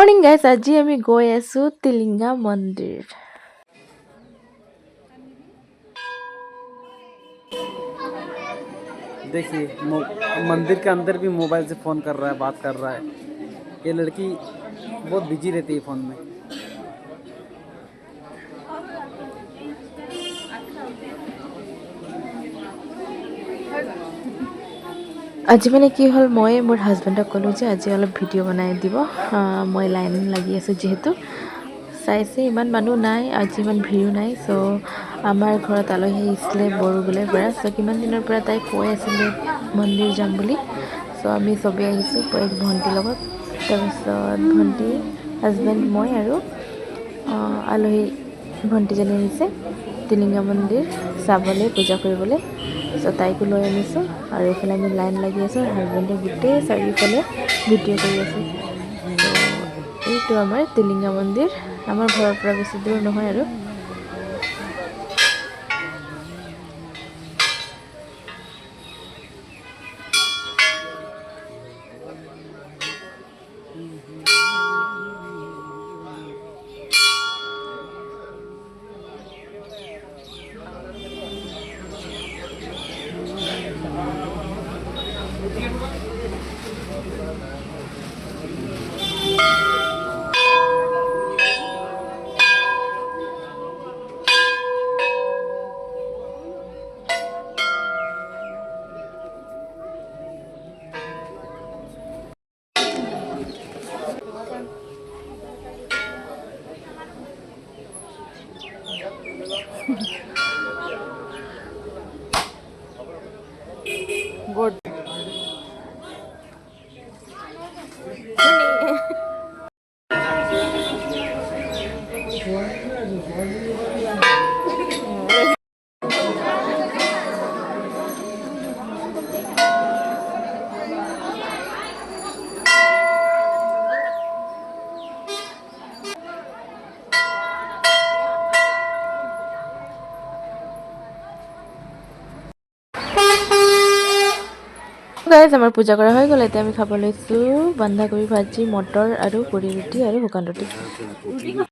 Morning guys, আজি আমি গৈ আছোঁ টিলিঙা মন্দিৰ। देखिए मंदिर के अंदर भी मोबाइल से फ़ोन कर रहा है, बात कर रहा है। ये लड़की बहुत बिजी रहती है फ़ोन में। আজি মানে কি হ'ল, মই মোৰ হাজবেণ্ডক ক'লোঁ যে আজি অলপ ভিডিঅ' বনাই দিব। মই লাইন লাগি আছোঁ যিহেতু। চাইছে ইমান মানুহ নাই, আজি ইমান ভিৰো নাই। চ' আমাৰ ঘৰত আলহী আহিছিলে বড়োগুলিৰ পৰা। চ' কিমান দিনৰ পৰা তাই কৈ আছিলে মন্দিৰ যাম বুলি। চ' আমি চবেই আহিছোঁ ভণ্টিৰ লগত। তাৰপিছত ভণ্টি, হাজবেণ্ড, মই আৰু আলহী ভণ্টিজনী আহিছে টিলিঙা মন্দিৰ চাবলৈ, পূজা কৰিবলৈ। চ' তাইকো লৈ আনিছোঁ আৰু এইফালে আমি লাইন লাগি আছোঁ। হাজবেণ্ডে গোটেই চাৰিওফালে ভিডিঅ' কৰি আছে। ত' এইটো আমাৰ টিলিঙা মন্দিৰ, আমাৰ ঘৰৰ পৰা বেছি দূৰ নহয় আৰু। Good. গাইজ, আমাৰ পূজা কৰা হৈ গ'ল। এতিয়া আমি খাব লৈছোঁ বন্ধাকবি ভাজি, মটৰ আৰু পুৰি ৰুটি আৰু শুকান ৰুটি।